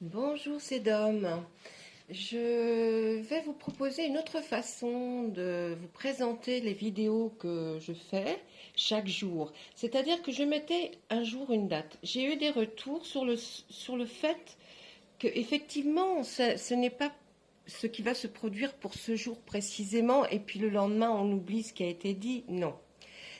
Bonjour, c'est Dom. Je vais vous proposer une autre façon de vous présenter les vidéos que je fais chaque jour. C'est-à-dire que je mettais un jour une date. J'ai eu des retours sur le fait que effectivement, ce n'est pas ce qui va se produire pour ce jour précisément, et puis le lendemain, on oublie ce qui a été dit. Non.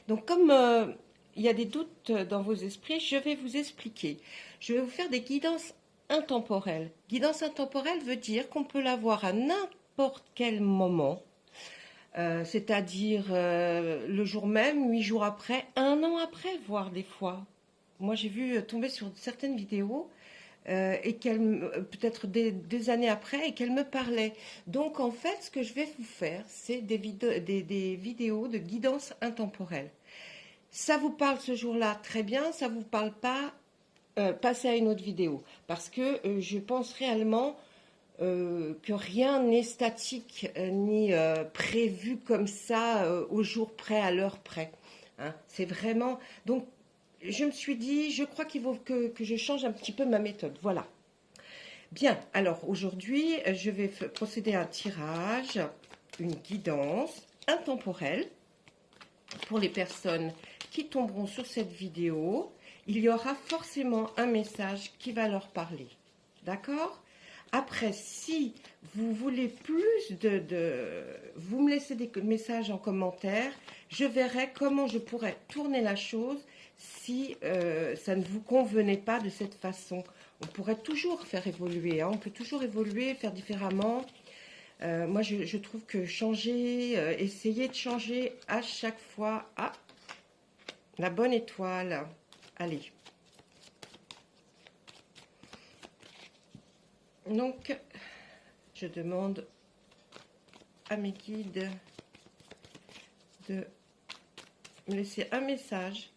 Donc, comme il y a des doutes dans vos esprits, je vais vous expliquer. Je vais vous faire des guidances intemporelles. Guidance intemporelle veut dire qu'on peut l'avoir à n'importe quel moment, c'est-à-dire le jour même, 8 jours après, un an après, voire des fois. Moi, j'ai vu tomber sur certaines vidéos et peut-être des années après, et qu'elle me parlait. Donc, en fait, ce que je vais vous faire, c'est des vidéos de guidance intemporelle. Ça vous parle ce jour-là, très bien. Ça vous parle pas, passez à une autre vidéo. Parce que je pense réellement que rien n'est statique ni prévu comme ça au jour près, à l'heure près. Hein. C'est vraiment. Donc, je me suis dit, je crois qu'il faut que je change un petit peu ma méthode. Voilà. Bien, alors aujourd'hui, je vais procéder à un tirage, une guidance intemporelle pour les personnes qui tomberont sur cette vidéo. Il y aura forcément un message qui va leur parler. D'accord? Après, si vous voulez plus vous me laissez des messages en commentaire, je verrai comment je pourrais tourner la chose si ça ne vous convenait pas de cette façon. On pourrait toujours faire évoluer, hein. On peut toujours évoluer, faire différemment. Moi, je trouve que changer, essayer de changer à chaque fois. Ah, la bonne étoile. Allez. Donc, je demande à mes guides de me laisser un message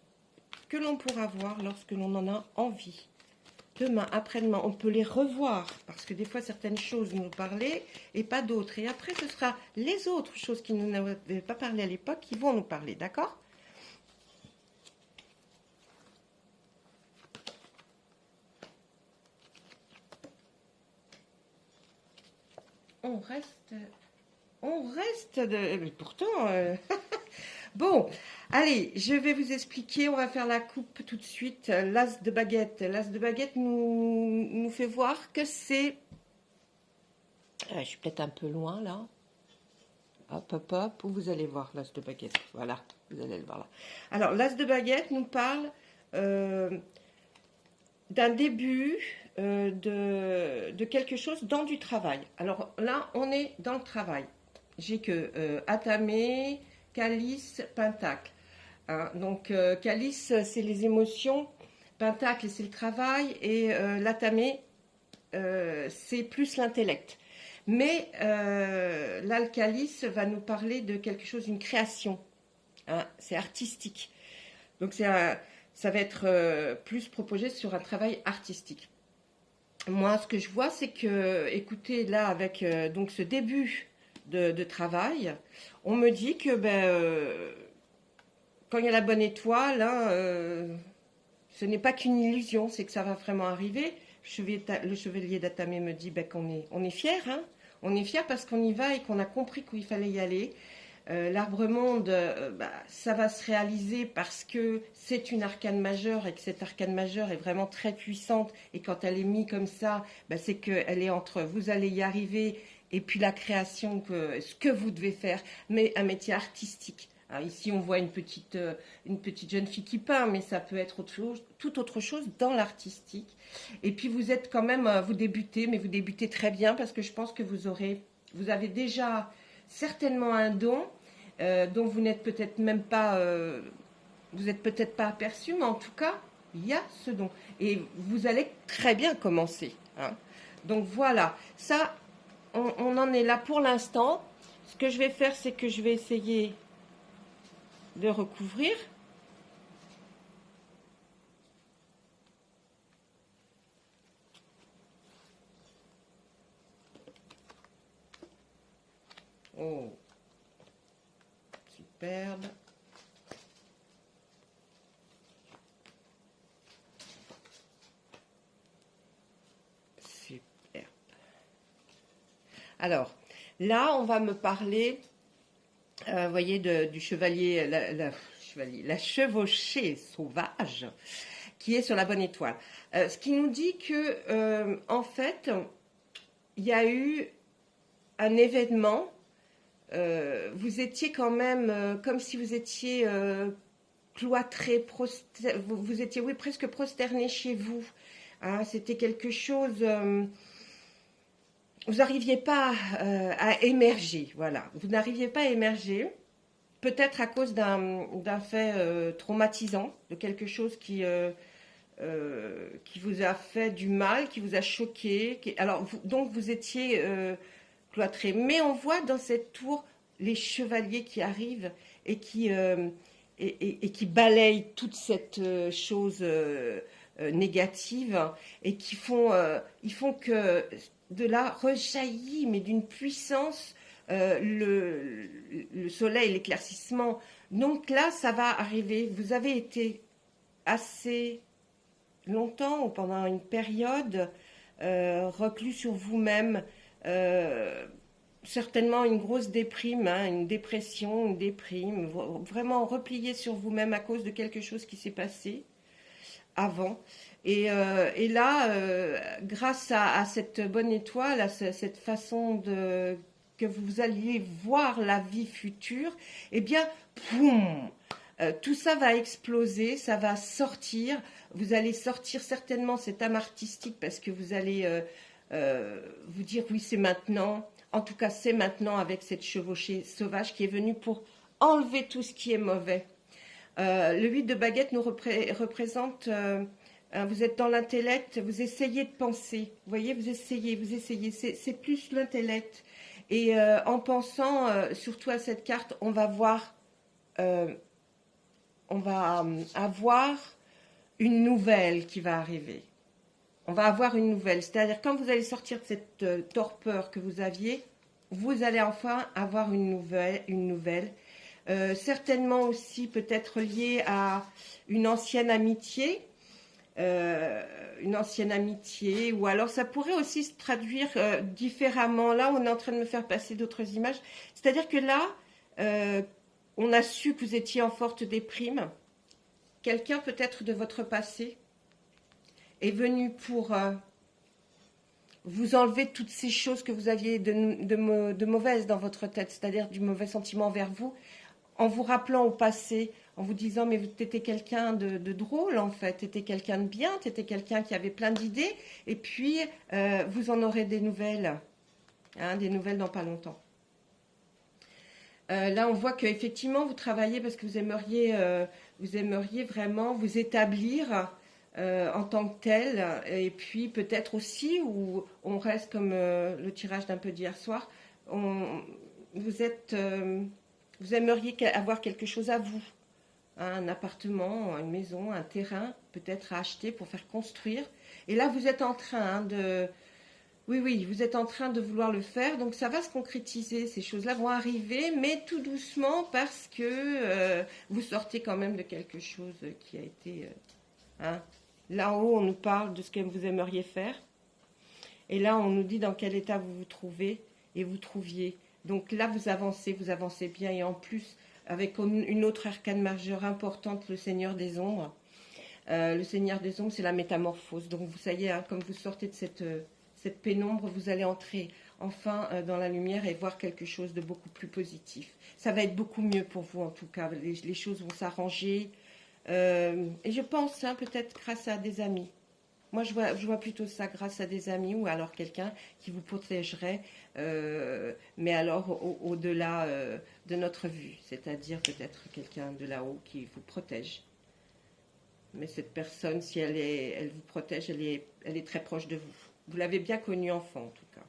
que l'on pourra voir lorsque l'on en a envie. Demain, après-demain, on peut les revoir parce que des fois, certaines choses nous parlaient et pas d'autres. Et après, ce sera les autres choses qui ne nous avaient pas parlé à l'époque qui vont nous parler, d'accord? On reste... On reste de... Mais pourtant... Bon, allez, je vais vous expliquer. On va faire la coupe tout de suite. L'as de baguette. L'as de baguette nous fait voir que c'est... je suis peut-être un peu loin, là. Hop, hop, hop. Où vous allez voir l'as de baguette. Voilà, vous allez le voir là. Alors, l'as de baguette nous parle d'un début de quelque chose dans du travail. Alors là, on est dans le travail. J'ai que Atamé, Calice, Pentacle. Hein. Donc Calice, c'est les émotions, Pentacle, c'est le travail, et l'Atamé, c'est plus l'intellect. Mais là, le Calice va nous parler de quelque chose, une création. Hein. C'est artistique. Donc ça va être plus proposé sur un travail artistique. Moi, ce que je vois, c'est que, écoutez, là, avec donc ce début de travail, on me dit que quand il y a la bonne étoile, hein, ce n'est pas qu'une illusion, c'est que ça va vraiment arriver. Le chevalier d'Atamé me dit on est fiers, hein, on est fiers parce qu'on y va et qu'on a compris qu'il fallait y aller. L'arbre monde, ça va se réaliser parce que c'est une arcane majeure et que cette arcane majeure est vraiment très puissante. Et quand elle est mise comme ça, c'est qu'elle est entre vous allez y arriver et puis la création, ce que vous devez faire, mais un métier artistique. Alors ici, on voit une petite jeune fille qui peint, mais ça peut être tout autre chose dans l'artistique. Et puis vous êtes quand même, vous débutez, mais vous débutez très bien parce que je pense que vous avez déjà certainement un don dont vous n'êtes peut-être même pas, vous n'êtes peut-être pas aperçu, mais en tout cas, il y a ce don. Et vous allez très bien commencer. Hein. Donc voilà, ça, on en est là pour l'instant. Ce que je vais faire, c'est que je vais essayer de recouvrir. Oh, superbe. Alors, là, on va me parler, vous voyez, du chevalier, la chevauchée sauvage, qui est sur la bonne étoile. Ce qui nous dit que, en fait, il y a eu un événement. Vous étiez quand même comme si vous étiez cloîtré, vous étiez, oui, presque prosterné chez vous. Hein, c'était quelque chose. Vous n'arriviez pas à émerger, voilà. Vous n'arriviez pas à émerger, peut-être à cause d'un fait traumatisant, de quelque chose qui vous a fait du mal, qui vous a choqué. Alors, donc vous étiez cloîtré. Mais on voit dans cette tour les chevaliers qui arrivent et et qui balayent toute cette chose négative et ils font que de là rejaillit, mais d'une puissance, le soleil, l'éclaircissement. Donc là, ça va arriver. Vous avez été assez longtemps ou pendant une période reclus sur vous-même, certainement une grosse déprime, hein, une dépression, une déprime, vraiment replié sur vous-même à cause de quelque chose qui s'est passé avant. Et là, grâce à cette bonne étoile, à cette façon que vous alliez voir la vie future, eh bien, poum, tout ça va exploser, ça va sortir. Vous allez sortir certainement cette âme artistique parce que vous allez vous dire oui, c'est maintenant. En tout cas, c'est maintenant avec cette chevauchée sauvage qui est venue pour enlever tout ce qui est mauvais. Le 8 de baguette nous représente, vous êtes dans l'intellect, vous essayez de penser. Vous voyez, vous essayez. C'est plus l'intellect. Et en pensant surtout à cette carte, on va voir, on va avoir une nouvelle qui va arriver. On va avoir une nouvelle. C'est-à-dire, quand vous allez sortir de cette torpeur que vous aviez, vous allez enfin avoir une nouvelle. Certainement aussi peut-être liée à une ancienne amitié. Ou alors ça pourrait aussi se traduire différemment. Là, on est en train de me faire passer d'autres images. C'est-à-dire que là, on a su que vous étiez en forte déprime. Quelqu'un peut-être de votre passé est venu pour vous enlever toutes ces choses que vous aviez de mauvaises dans votre tête, c'est-à-dire du mauvais sentiment envers vous, en vous rappelant au passé, en vous disant mais tu étais quelqu'un de drôle en fait, tu étais quelqu'un de bien, tu étais quelqu'un qui avait plein d'idées, et puis vous en aurez des nouvelles, hein, des nouvelles dans pas longtemps. Là, on voit qu'effectivement, vous travaillez parce que vous aimeriez vraiment vous établir en tant que tel. Et puis, peut-être aussi, où on reste comme le tirage d'un peu d'hier soir, vous aimeriez avoir quelque chose à vous. Hein, un appartement, une maison, un terrain, peut-être à acheter pour faire construire. Et là, vous êtes en train de... Oui, vous êtes en train de vouloir le faire, donc ça va se concrétiser, ces choses-là vont arriver, mais tout doucement parce que vous sortez quand même de quelque chose qui a été... hein. Là-haut, on nous parle de ce que vous aimeriez faire, et là, on nous dit dans quel état vous vous trouvez et vous trouviez. Donc là, vous avancez bien, et en plus, avec une autre arcane majeure importante, le Seigneur des Ombres. Le Seigneur des Ombres, c'est la métamorphose. Donc, vous savez, hein, comme vous sortez de cette pénombre, vous allez entrer enfin dans la lumière et voir quelque chose de beaucoup plus positif. Ça va être beaucoup mieux pour vous en tout cas, les choses vont s'arranger. Et je pense, hein, peut-être grâce à des amis. Moi, je vois plutôt ça grâce à des amis ou alors quelqu'un qui vous protégerait, mais alors au-delà de notre vue, c'est-à-dire peut-être quelqu'un de là-haut qui vous protège. Mais cette personne, si elle vous protège, elle est très proche de vous. Vous l'avez bien connu enfant, en tout cas.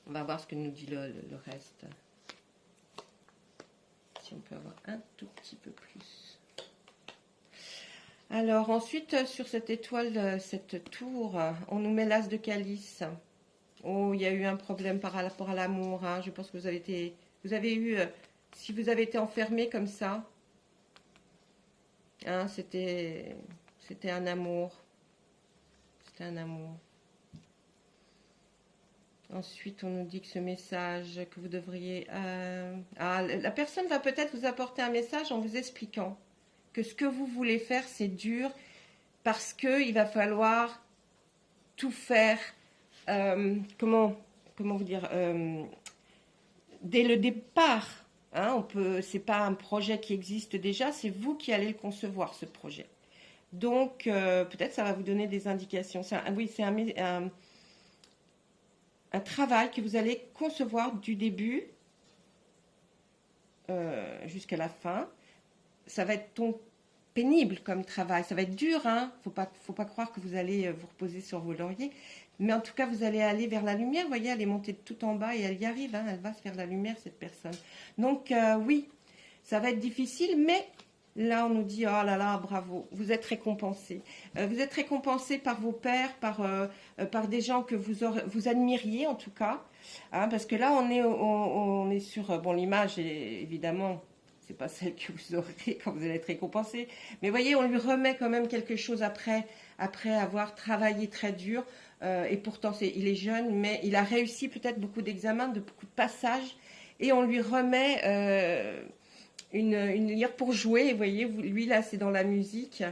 On va voir ce que nous dit le reste. Si on peut avoir un tout petit peu plus. Alors, ensuite, sur cette étoile, cette tour, on nous met l'as de calice. Oh, il y a eu un problème par rapport à l'amour. Hein. Je pense que vous avez eu, si vous avez été enfermé comme ça, hein, c'était un amour. C'était un amour. Ensuite, on nous dit que ce message, que vous devriez... la personne va peut-être vous apporter un message en vous expliquant que ce que vous voulez faire, c'est dur parce qu'il va falloir tout faire, comment vous dire, dès le départ. Hein, c'est pas un projet qui existe déjà, c'est vous qui allez le concevoir, ce projet. Donc, peut-être ça va vous donner des indications. Oui, c'est un travail que vous allez concevoir du début jusqu'à la fin. Ça va être pénible comme travail, ça va être dur, hein. Faut pas croire que vous allez vous reposer sur vos lauriers, mais en tout cas, vous allez aller vers la lumière. Vous voyez, elle est montée de tout en bas et elle y arrive, hein. Elle va se faire la lumière, cette personne. Donc, oui, ça va être difficile, mais là, on nous dit, oh là là, bravo, vous êtes récompensé. Vous êtes récompensé par vos pairs, par des gens que vous admiriez, en tout cas. Hein, parce que là, on est sur... Bon, l'image, évidemment, c'est pas celle que vous aurez quand vous allez être récompensé. Mais voyez, on lui remet quand même quelque chose après avoir travaillé très dur. Et pourtant, il est jeune, mais il a réussi peut-être beaucoup d'examens, beaucoup de passages. Et on lui remet une lyre pour jouer. Et vous voyez, lui, là, c'est dans la musique.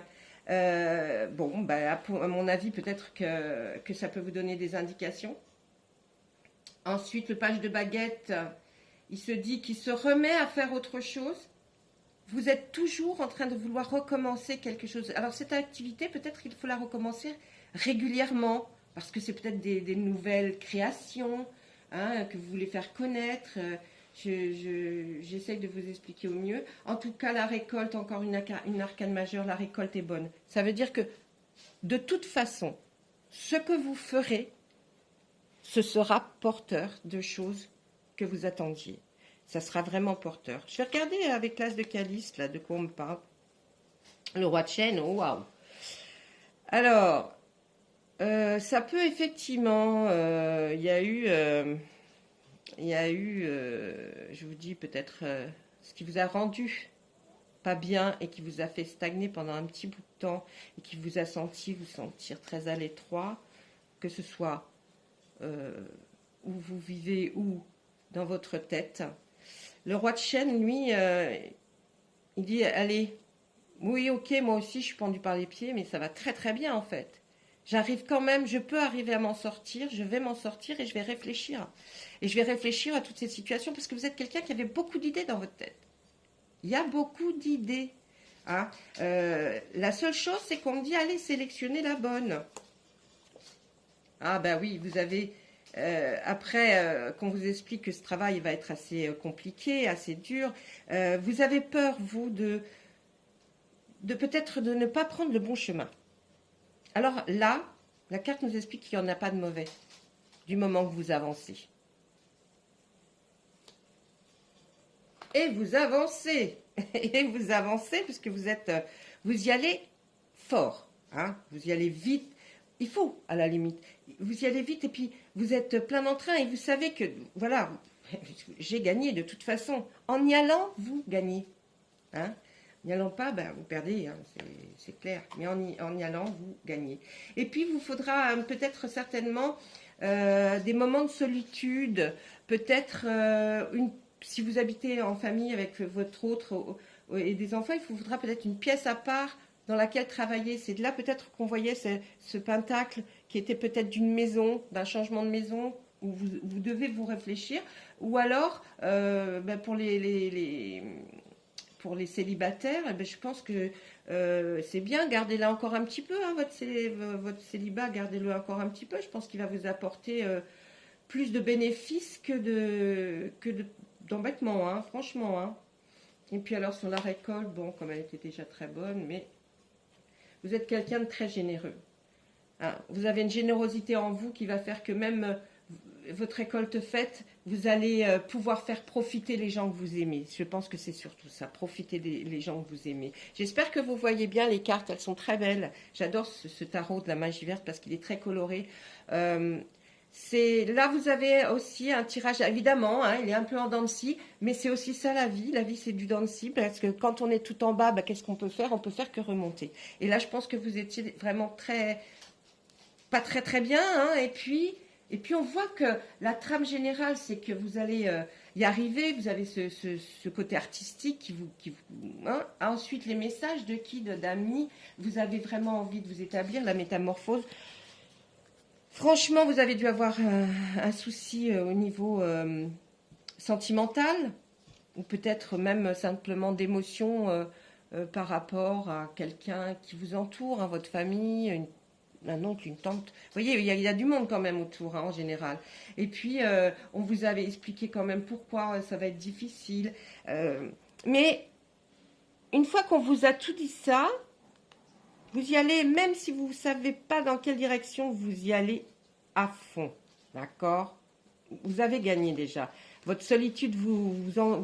Bon, bah, à mon avis, peut-être que ça peut vous donner des indications. Ensuite, le page de baguette, il se dit qu'il se remet à faire autre chose. Vous êtes toujours en train de vouloir recommencer quelque chose. Alors, cette activité, peut-être qu'il faut la recommencer régulièrement, parce que c'est peut-être des nouvelles créations, hein, que vous voulez faire connaître. J'essaye de vous expliquer au mieux. En tout cas, la récolte, encore une arcane majeure, la récolte est bonne. Ça veut dire que, de toute façon, ce que vous ferez, ce sera porteur de choses que vous attendiez. Ça sera vraiment porteur. Je vais regarder avec l'as de calice, là, de quoi on me parle. Le roi de chêne, oh, waouh. Alors, ça peut effectivement, il y a eu, je vous dis peut-être, ce qui vous a rendu pas bien et qui vous a fait stagner pendant un petit bout de temps et qui vous a senti vous sentir très à l'étroit, que ce soit où vous vivez ou dans votre tête. Le roi de chêne, lui, il dit, allez, oui, ok, moi aussi je suis pendu par les pieds, mais ça va très très bien en fait. J'arrive quand même, je peux arriver à m'en sortir, je vais m'en sortir et je vais réfléchir. Et je vais réfléchir à toutes ces situations parce que vous êtes quelqu'un qui avait beaucoup d'idées dans votre tête. Il y a beaucoup d'idées. Hein. La seule chose, c'est qu'on me dit, allez, sélectionnez la bonne. Ah ben oui, vous avez... après, qu'on vous explique que ce travail va être assez compliqué, assez dur, vous avez peur, vous, de peut-être de ne pas prendre le bon chemin. Alors là, la carte nous explique qu'il n'y en a pas de mauvais, du moment que vous avancez. Et vous avancez, et vous avancez, puisque vous y allez fort, hein, vous y allez vite. Il faut, à la limite, vous y allez vite et puis vous êtes plein d'entrain et vous savez que, voilà, j'ai gagné de toute façon. En y allant, vous gagnez. Hein. En n'y allant pas, ben, vous perdez, hein, c'est clair. Mais en y allant, vous gagnez. Et puis, il vous faudra peut-être certainement des moments de solitude, peut-être si vous habitez en famille avec votre autre et des enfants, il vous faudra peut-être une pièce à part dans laquelle travailler. C'est de là peut-être qu'on voyait ce pentacle qui était peut-être d'une maison, d'un changement de maison, où vous devez vous réfléchir. Ou alors, ben pour les célibataires, eh ben je pense que c'est bien, gardez-le encore un petit peu, hein, votre célibat, gardez-le encore un petit peu. Je pense qu'il va vous apporter plus de bénéfices que d'embêtements, hein, franchement. Hein. Et puis alors sur la récolte, bon, comme elle était déjà très bonne, mais vous êtes quelqu'un de très généreux. Hein. Vous avez une générosité en vous qui va faire que même votre récolte faite, vous allez pouvoir faire profiter les gens que vous aimez. Je pense que c'est surtout ça, profiter des gens que vous aimez. J'espère que vous voyez bien les cartes, elles sont très belles. J'adore ce tarot de la magie verte parce qu'il est très coloré. Là, vous avez aussi un tirage, évidemment, hein, il est un peu en dents de scie, mais c'est aussi ça la vie. La vie, c'est du dents de scie, parce que quand on est tout en bas, bah, qu'est-ce qu'on peut faire? On peut faire que remonter. Et là, je pense que vous étiez vraiment pas très très bien, hein, et puis Et puis on voit que la trame générale, c'est que vous allez y arriver, vous avez ce côté artistique hein. Ensuite, les messages de qui, d'amis, vous avez vraiment envie de vous établir, la métamorphose. Franchement, vous avez dû avoir un souci au niveau sentimental, ou peut-être même simplement d'émotion par rapport à quelqu'un qui vous entoure, hein, votre famille, un oncle, une tante. Vous voyez, il y a du monde quand même autour, hein, en général. Et puis, on vous avait expliqué quand même pourquoi ça va être difficile. Mais une fois qu'on vous a tout dit ça, vous y allez, même si vous ne savez pas dans quelle direction, vous y allez à fond. D'accord? Vous avez gagné déjà. Votre solitude, vous en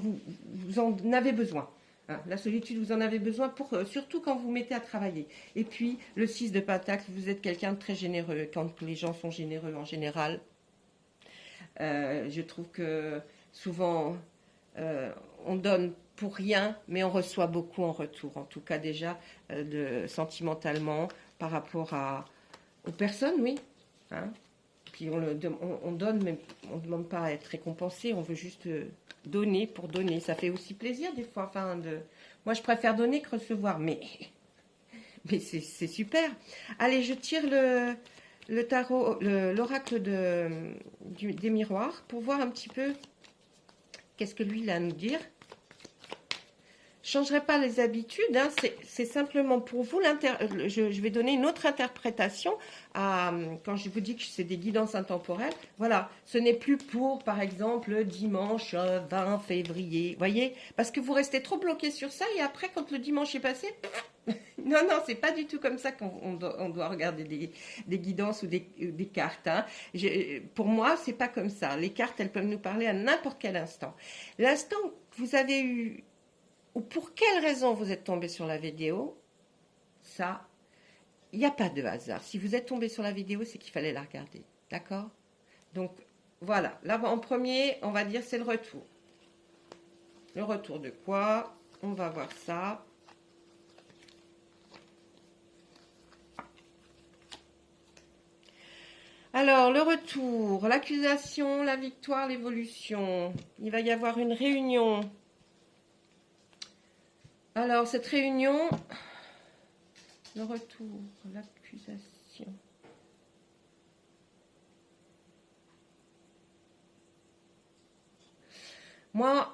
avez besoin. Hein, la solitude, vous en avez besoin, surtout quand vous mettez à travailler. Et puis, le 6 de Pentacle, vous êtes quelqu'un de très généreux. Quand les gens sont généreux en général, je trouve que souvent, on donne pour rien, mais on reçoit beaucoup en retour. En tout cas, déjà, sentimentalement, par rapport aux personnes, oui. Hein. Puis on donne, mais on ne demande pas à être récompensé, on veut juste donner pour donner. Ça fait aussi plaisir des fois. Enfin, moi, je préfère donner que recevoir, mais c'est super. Allez, je tire le tarot, l'oracle des miroirs pour voir un petit peu qu'est-ce que lui il a à nous dire. Je ne changerai pas les habitudes, hein, c'est simplement pour vous, je vais donner une autre interprétation quand je vous dis que c'est des guidances intemporelles. Voilà, ce n'est plus pour, par exemple, le dimanche 20 février, voyez, parce que vous restez trop bloqué sur ça et après, quand le dimanche est passé, non, c'est pas du tout comme ça qu'on doit regarder des guidances ou des cartes. Hein. Pour moi, c'est pas comme ça. Les cartes, elles peuvent nous parler à n'importe quel instant. L'instant que vous avez eu ou pour quelle raison vous êtes tombé sur la vidéo, ça, il n'y a pas de hasard. Si vous êtes tombé sur la vidéo, c'est qu'il fallait la regarder. D'accord? Donc, voilà. Là, en premier, on va dire c'est le retour. Le retour de quoi? On va voir ça. Alors, le retour, l'accusation, la victoire, l'évolution. Il va y avoir une réunion. Alors, cette réunion, le retour, l'accusation. Moi,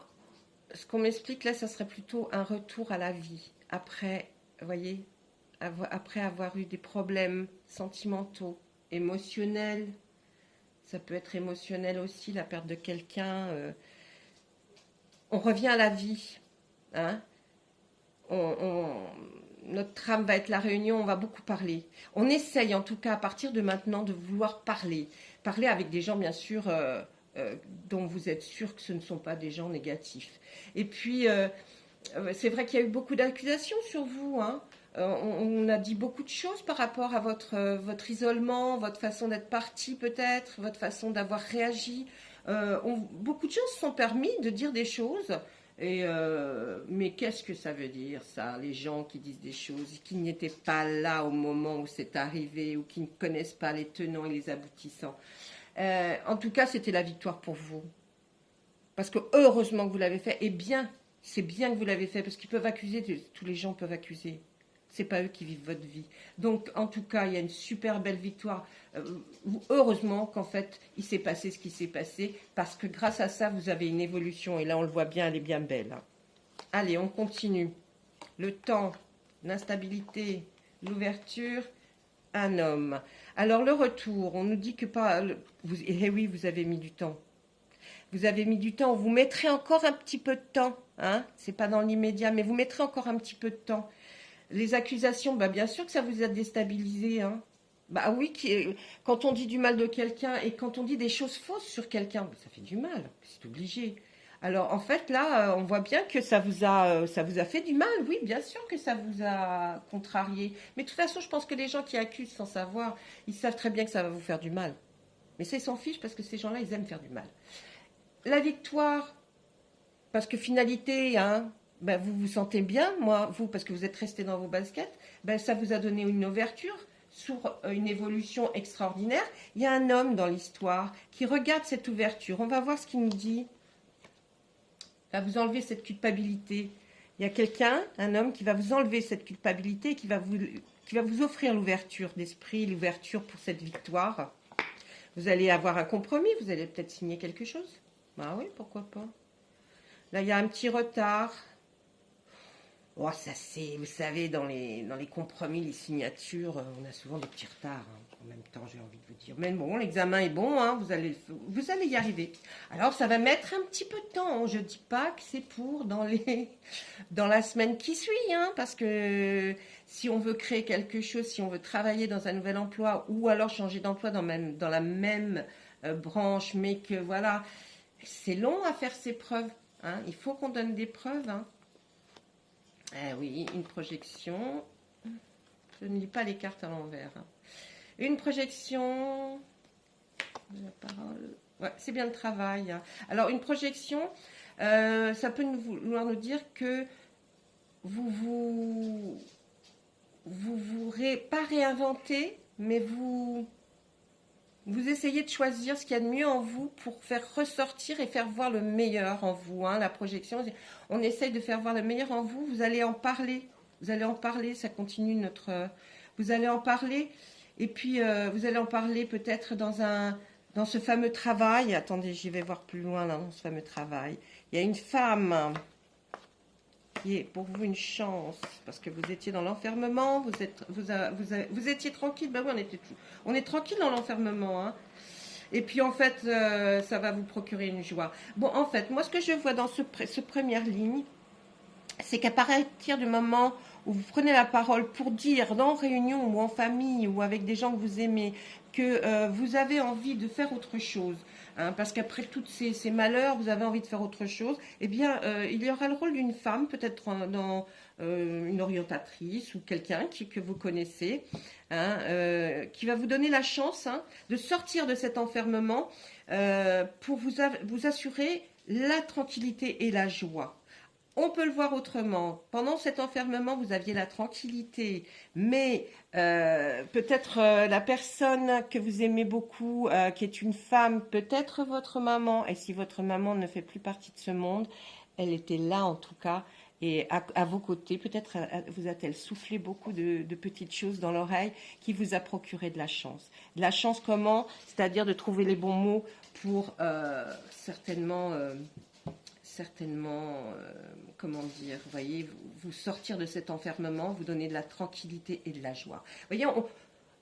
ce qu'on m'explique là, ça serait plutôt un retour à la vie. Après, vous voyez, après avoir eu des problèmes sentimentaux, émotionnels, ça peut être émotionnel aussi, la perte de quelqu'un. On revient à la vie, hein. Notre trame va être la réunion, on va beaucoup parler. On essaye en tout cas à partir de maintenant de vouloir parler. Parler avec des gens bien sûr dont vous êtes sûr que ce ne sont pas des gens négatifs. Et puis c'est vrai qu'il y a eu beaucoup d'accusations sur vous. Hein. On a dit beaucoup de choses par rapport à votre isolement, votre façon d'être parti peut-être, votre façon d'avoir réagi. Beaucoup de gens se sont permis de dire des choses. Mais qu'est-ce que ça veut dire ça, les gens qui disent des choses qui n'étaient pas là au moment où c'est arrivé ou qui ne connaissent pas les tenants et les aboutissants. En tout cas, c'était la victoire pour vous. Parce que heureusement que vous l'avez fait, et bien, c'est bien que vous l'avez fait, parce qu'ils peuvent accuser, tous les gens peuvent accuser. C'est pas eux qui vivent votre vie. Donc, en tout cas, il y a une super belle victoire. Heureusement qu'en fait, il s'est passé ce qui s'est passé, parce que grâce à ça, vous avez une évolution. Et là, on le voit bien, elle est bien belle. Allez, on continue. Le temps, l'instabilité, l'ouverture, un homme. Alors, le retour, on nous dit que pas... Eh oui, vous avez mis du temps. Vous avez mis du temps. Vous mettrez encore un petit peu de temps. Hein, c'est pas dans l'immédiat, mais vous mettrez encore un petit peu de temps. Les accusations, bah bien sûr que ça vous a déstabilisé. Hein. Bah oui, quand on dit du mal de quelqu'un et quand on dit des choses fausses sur quelqu'un, ça fait du mal, c'est obligé. Alors en fait là, on voit bien que ça vous a fait du mal. Oui, bien sûr que ça vous a contrarié. Mais de toute façon, je pense que les gens qui accusent sans savoir, ils savent très bien que ça va vous faire du mal. Mais ça, ils s'en fichent parce que ces gens-là, ils aiment faire du mal. La victoire, parce que finalité, hein, vous vous sentez bien, moi, vous, parce que vous êtes resté dans vos baskets, ça vous a donné une ouverture sur une évolution extraordinaire. Il y a un homme dans l'histoire qui regarde cette ouverture. On va voir ce qu'il nous dit. Il va vous enlever cette culpabilité. Il y a quelqu'un, un homme, qui va vous enlever cette culpabilité et qui va vous offrir l'ouverture d'esprit, l'ouverture pour cette victoire. Vous allez avoir un compromis, vous allez peut-être signer quelque chose. Bah oui, pourquoi pas. Là, il y a un petit retard. Oh, ça c'est, vous savez, dans les compromis, les signatures, on a souvent des petits retards. Hein, en même temps, j'ai envie de vous dire. Mais bon, l'examen est bon, hein, vous allez y arriver. Alors, ça va mettre un petit peu de temps. Hein, je ne dis pas que c'est pour dans la semaine qui suit, hein, parce que si on veut créer quelque chose, si on veut travailler dans un nouvel emploi, ou alors changer d'emploi dans la même branche, mais que voilà, c'est long à faire ses preuves. Hein, il faut qu'on donne des preuves. Hein. Ah oui, une projection. Je ne lis pas les cartes à l'envers. Hein. Une projection. La parole. Ouais, c'est bien le travail. Hein. Alors, une projection, ça peut vouloir nous dire que vous pas réinventez, mais vous essayez de choisir ce qu'il y a de mieux en vous pour faire ressortir et faire voir le meilleur en vous. Hein. La projection, on essaye de faire voir le meilleur en vous. Vous allez en parler. Vous allez en parler. Ça continue notre... vous allez en parler. Et puis, vous allez en parler peut-être dans ce fameux travail. Attendez, j'y vais voir plus loin là, dans ce fameux travail. Il y a une femme qui est pour vous une chance, parce que vous étiez dans l'enfermement, vous étiez tranquille, ben oui, on est tranquille dans l'enfermement, hein. Et puis en fait, ça va vous procurer une joie. Bon, en fait, moi ce que je vois dans ce première ligne, c'est qu'à partir du moment où vous prenez la parole pour dire dans réunion ou en famille ou avec des gens que vous aimez que vous avez envie de faire autre chose, hein, parce qu'après tous ces malheurs, vous avez envie de faire autre chose, eh bien, il y aura le rôle d'une femme, peut-être dans une orientatrice ou quelqu'un que vous connaissez, hein, qui va vous donner la chance, hein, de sortir de cet enfermement pour vous assurer la tranquillité et la joie. On peut le voir autrement. Pendant cet enfermement, vous aviez la tranquillité, mais peut-être la personne que vous aimez beaucoup, qui est une femme, peut-être votre maman, et si votre maman ne fait plus partie de ce monde, elle était là en tout cas, et à vos côtés, peut-être vous a-t-elle soufflé beaucoup de petites choses dans l'oreille qui vous a procuré de la chance. De la chance comment? C'est-à-dire de trouver les bons mots pour certainement, comment dire, vous voyez, vous sortir de cet enfermement, vous donner de la tranquillité et de la joie. Vous voyez,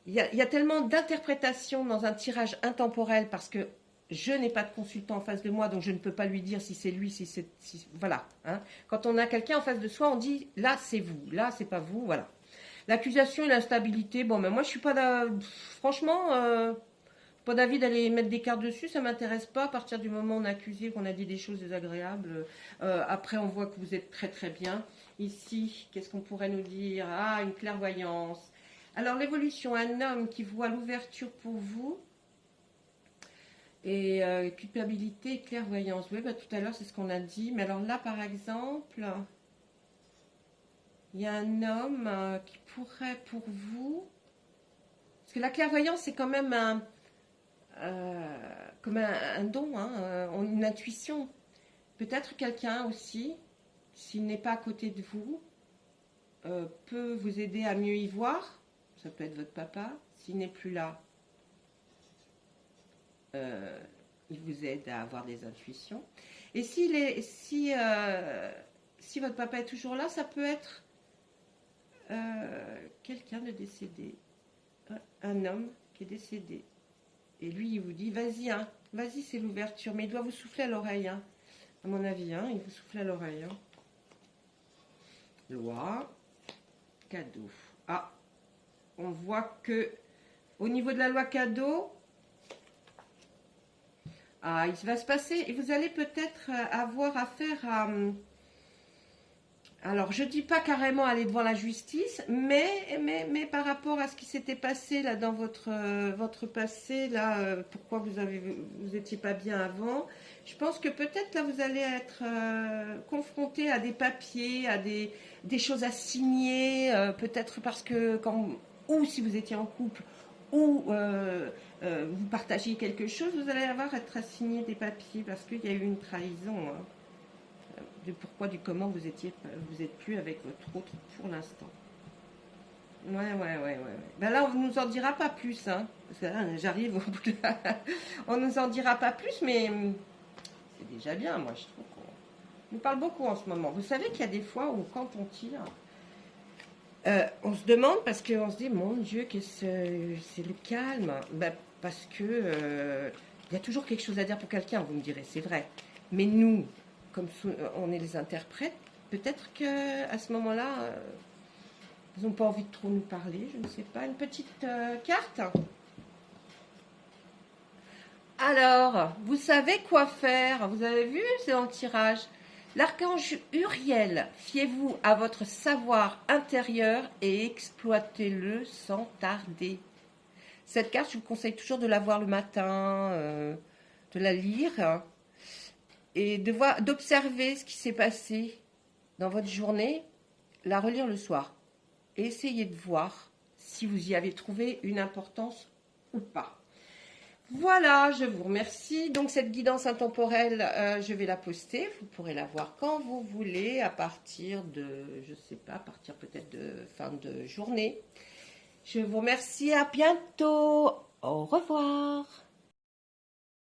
il y a tellement d'interprétations dans un tirage intemporel parce que je n'ai pas de consultant en face de moi, donc je ne peux pas lui dire si c'est lui, voilà. Hein. Quand on a quelqu'un en face de soi, on dit là c'est vous, là c'est pas vous, voilà. L'accusation et l'instabilité, bon, mais moi je suis pas, franchement. Pas d'avis d'aller mettre des cartes dessus, ça m'intéresse pas. À partir du moment où on a accusé, qu'on a dit des choses désagréables, après on voit que vous êtes très très bien. Ici, qu'est-ce qu'on pourrait nous dire? Ah, une clairvoyance. Alors l'évolution, un homme qui voit l'ouverture pour vous, et culpabilité et clairvoyance. Oui, bah, tout à l'heure c'est ce qu'on a dit. Mais alors là par exemple, il y a un homme qui pourrait pour vous... Parce que la clairvoyance c'est quand même comme un don, hein, une intuition. Peut-être quelqu'un aussi, s'il n'est pas à côté de vous, peut vous aider à mieux y voir. Ça peut être votre papa. S'il n'est plus là, il vous aide à avoir des intuitions. Et si votre papa est toujours là, ça peut être quelqu'un de décédé. Un homme qui est décédé. Et lui, il vous dit, vas-y, hein, vas-y, c'est l'ouverture. Mais il doit vous souffler à l'oreille, hein, à mon avis, hein, il vous souffle à l'oreille. Hein. Loi, cadeau. Ah, on voit que au niveau de la loi cadeau, ah, il va se passer, et vous allez peut-être avoir affaire à... Alors, je ne dis pas carrément aller devant la justice, mais par rapport à ce qui s'était passé là dans votre passé, là, pourquoi vous étiez pas bien avant, je pense que peut-être là vous allez être confronté à des papiers, à des choses à signer, peut-être parce que ou si vous étiez en couple, ou vous partagiez quelque chose, vous allez avoir à être assigné des papiers parce qu'il y a eu une trahison. Hein. Du pourquoi, du comment vous êtes plus avec votre autre pour l'instant. Ouais. Ben là, on nous en dira pas plus, hein. Parce que là, j'arrive au bout de la... On nous en dira pas plus, mais c'est déjà bien, moi, je trouve qu'on nous parle beaucoup en ce moment. Vous savez qu'il y a des fois où, quand on tire, on se demande, parce qu'on se dit, mon Dieu, que c'est le calme. Ben, parce que il y a toujours quelque chose à dire pour quelqu'un, vous me direz, c'est vrai. Mais nous, comme on est les interprètes, peut-être qu'à ce moment-là... ils n'ont pas envie de trop nous parler, je ne sais pas. Une petite carte. Alors, vous savez quoi faire. Vous avez vu, c'est dans le tirage. L'archange Uriel, fiez-vous à votre savoir intérieur et exploitez-le sans tarder. Cette carte, je vous conseille toujours de la voir le matin, de la lire, hein, et d'observer ce qui s'est passé dans votre journée, la relire le soir. Et essayez de voir si vous y avez trouvé une importance ou pas. Voilà, je vous remercie. Donc cette guidance intemporelle, je vais la poster. Vous pourrez la voir quand vous voulez, à partir de, je sais pas, à partir peut-être de fin de journée. Je vous remercie, à bientôt. Au revoir.